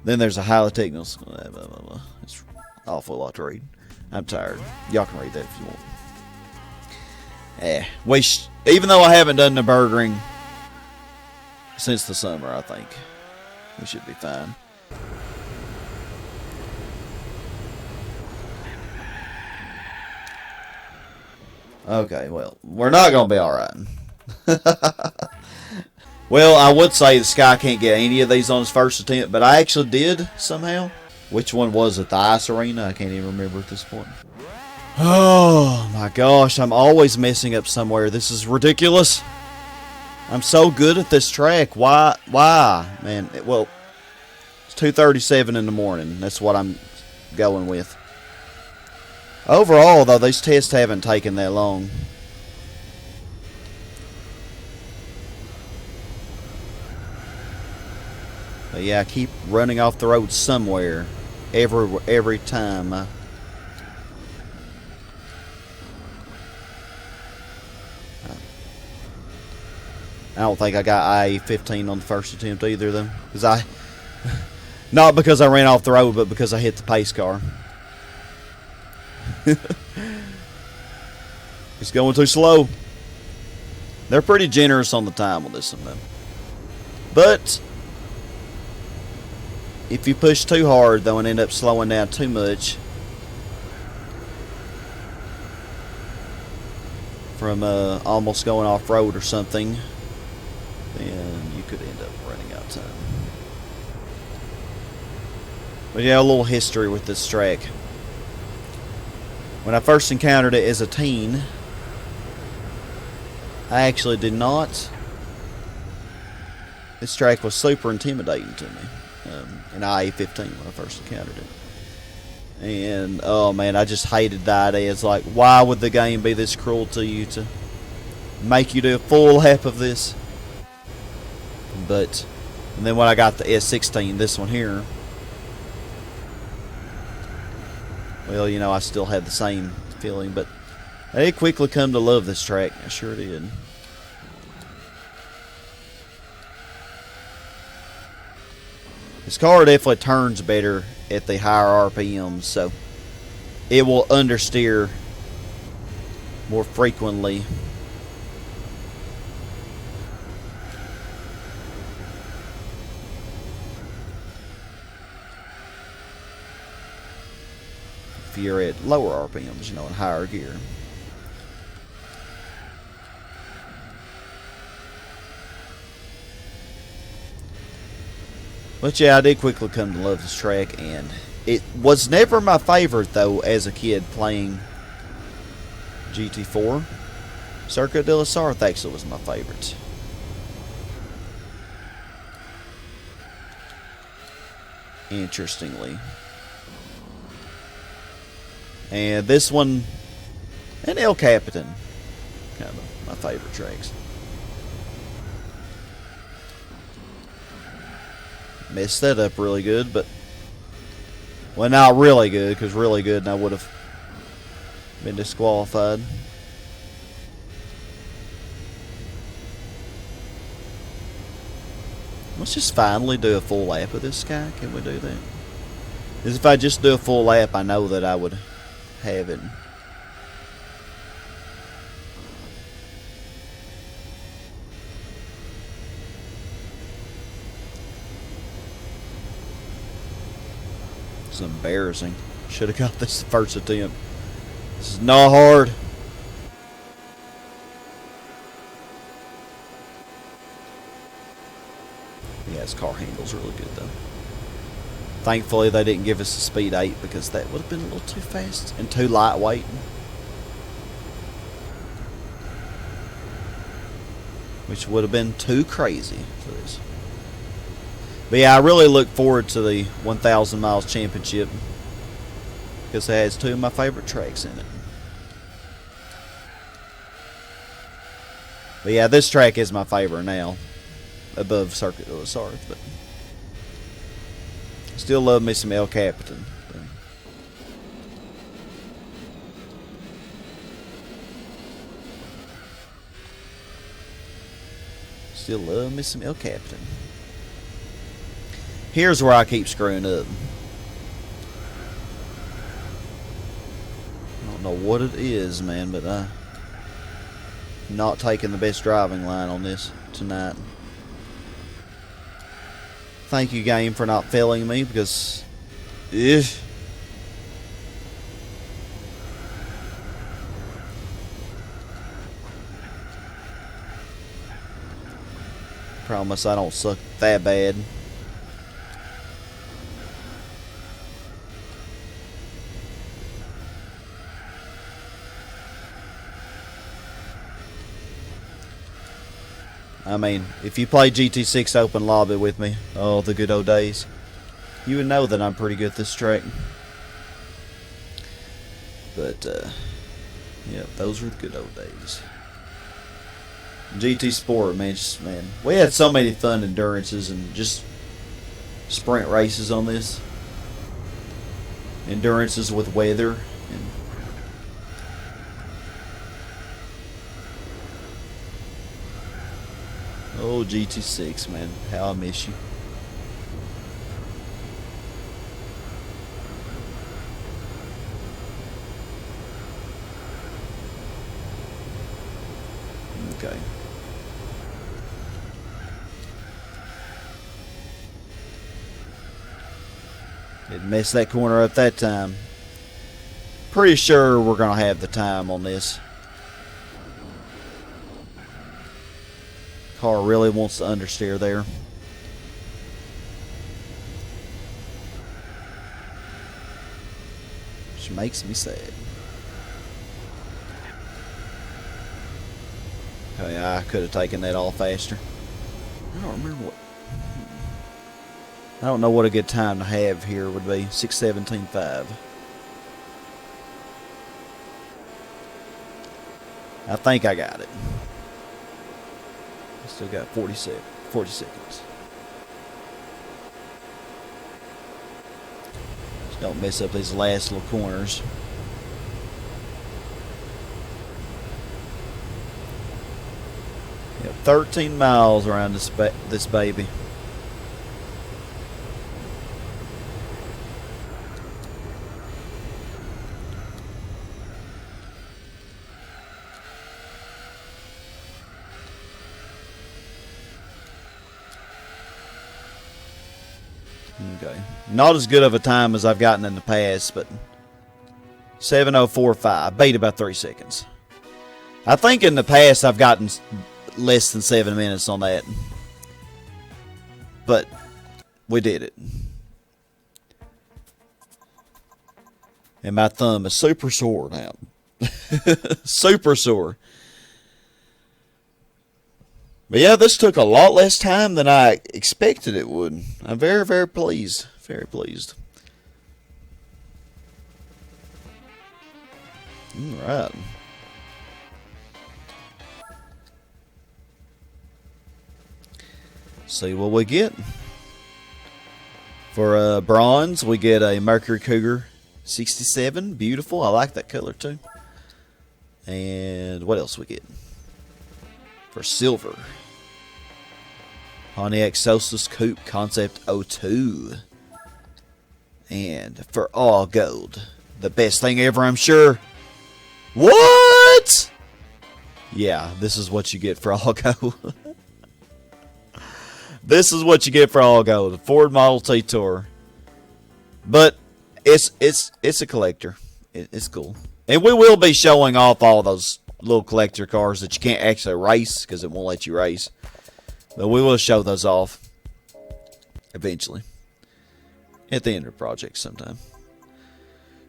Then there's a highly technical... It's an awful lot to read. I'm tired. Y'all can read that if you want. Even though I haven't done the Nurburgring since the summer, I think we should be fine. Okay, well, we're not going to be alright. Well, I would say the Sky can't get any of these on his first attempt, but I actually did somehow. Which one was it? The ice arena? I can't even remember at this point. Oh my gosh, I'm always messing up somewhere. This is ridiculous. I'm so good at this track. Why? Man, well, it's 2:37 in the morning. That's what I'm going with. Overall, though, these tests haven't taken that long. But yeah, I keep running off the road somewhere every time. I don't think I got IA-15 on the first attempt either, though. Not because I ran off the road, but because I hit the pace car. It's going too slow. They're pretty generous on the time with this one, though. But if you push too hard, though, and end up slowing down too much from almost going off-road or something, then you could end up running out of time. But yeah, a little history with this track. When I first encountered it as a teen, I actually did not. This track was super intimidating to me. In IA-15 when I first encountered it. And, oh man, I just hated the idea. It's like, why would the game be this cruel to you to make you do a full lap of this? But, and then when I got the S16, this one here, well, you know, I still had the same feeling, but I did quickly come to love this track. I sure did. This car definitely turns better at the higher RPMs, so it will understeer more frequently. If you're at lower RPMs, you know, in higher gear. But yeah, I did quickly come to love this track, and it was never my favorite, though, as a kid playing GT4. Circuit de la Sarthe actually was my favorite. Interestingly. And this one, and El Capitan, kind of my favorite tracks. Messed that up really good, but, well, not really good, because really good and I would have been disqualified. Let's just finally do a full lap of this guy. Can we do that? Because if I just do a full lap, I know that I would have it. It's embarrassing. Should have got this first attempt. This is not hard. Yeah, this car handles really good though. Thankfully they didn't give us a speed 8 because that would have been a little too fast and too lightweight. Which would have been too crazy for this. But yeah, I really look forward to the 1,000 Miles Championship because it has two of my favorite tracks in it. But yeah, this track is my favorite now, above Circuit de la Sarthe, but still love me some El Capitan. Still love me some El Capitan. Here's where I keep screwing up. I don't know what it is, man, but I'm not taking the best driving line on this tonight. Thank you, game, for not failing me, because promise I don't suck that bad. I mean, if you play GT6 Open Lobby with me, oh, the good old days, you would know that I'm pretty good at this track. But, yeah, those were the good old days. GT Sport, man, we had so many fun endurances and just sprint races on this. Endurances with weather. Oh, GT6, man. How I miss you. Okay. Didn't mess that corner up that time. Pretty sure we're going to have the time on this. Car really wants to understeer there. Which makes me sad. Okay, I could have taken that off faster. I don't remember what. I don't know what a good time to have here would be. 6:17.5. I think I got it. Still got 40 seconds. Just don't mess up these last little corners. Yep, 13 miles around this baby. Okay. Not as good of a time as I've gotten in the past, but 7:04.5. Beat about 3 seconds. I think in the past I've gotten less than 7 minutes on that. But we did it. And my thumb is super sore now. Super sore. But yeah, this took a lot less time than I expected it would. I'm very, very pleased. Very pleased. All right. See what we get. For bronze, we get a Mercury Cougar 67. Beautiful. I like that color too. And what else we get? For silver, Pontiac Solstice Coupe Concept 02. And for all gold, the best thing ever, I'm sure. What? Yeah, this is what you get for all gold. This is what you get for all gold. Ford Model T Tour. But it's a collector. It's cool. And we will be showing off all those little collector cars that you can't actually race because it won't let you race. But we will show those off eventually. At the end of the project sometime.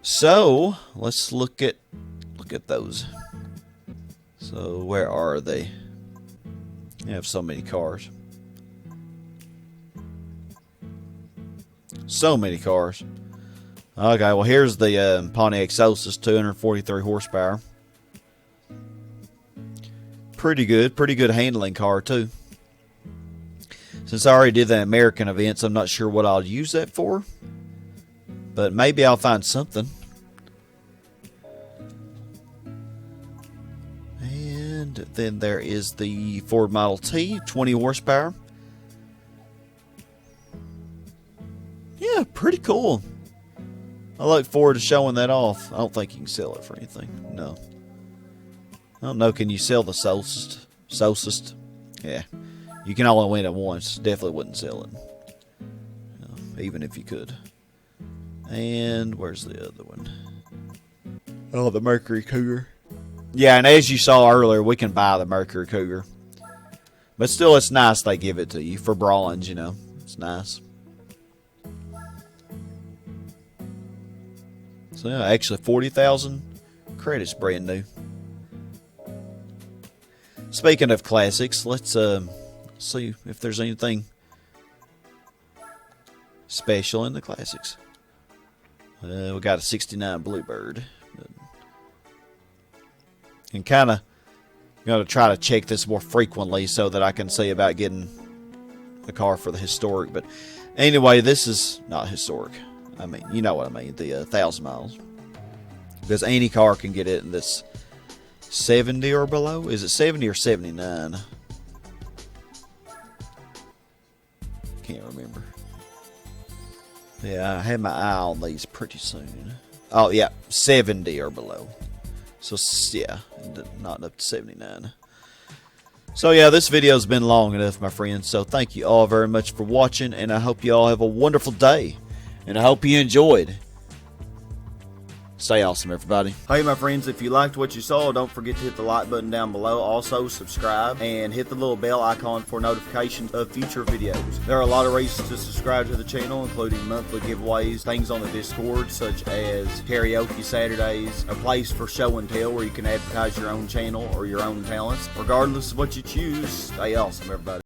So, let's look at those. So, where are they? You have so many cars. So many cars. Okay, well here's the Pontiac Solstice, 243 horsepower. pretty good. Pretty good handling car, too. Since I already did the American events, I'm not sure what I'll use that for. But maybe I'll find something. And then there is the Ford Model T, 20 horsepower. Yeah, pretty cool. I look forward to showing that off. I don't think you can sell it for anything. No. I don't know, can you sell the Solstice? Yeah. You can only win it once. Definitely wouldn't sell it. No, even if you could. And where's the other one? Oh, the Mercury Cougar. Yeah, and as you saw earlier, we can buy the Mercury Cougar. But still, it's nice they give it to you for bronze, you know. It's nice. So, yeah, actually 40,000 credits, brand new. Speaking of classics, let's see if there's anything special in the classics. We got a 69 Bluebird. And kind of going to try to check this more frequently so that I can see about getting a car for the historic. But anyway, this is not historic. I mean, you know what I mean, the 1,000 miles. Because any car can get it in this 70 or below. Is it 70 or 79? Can't remember. Yeah, I had my eye on these pretty soon. Oh, yeah, 70 or below. So, yeah, not up to 79. So, yeah, this video's been long enough, my friends. So, thank you all very much for watching, and I hope you all have a wonderful day. And I hope you enjoyed. Stay awesome, everybody. Hey, my friends, if you liked what you saw, don't forget to hit the like button down below. Also, subscribe and hit the little bell icon for notifications of future videos. There are a lot of reasons to subscribe to the channel, including monthly giveaways, things on the Discord, such as karaoke Saturdays, a place for show and tell where you can advertise your own channel or your own talents. Regardless of what you choose, stay awesome, everybody.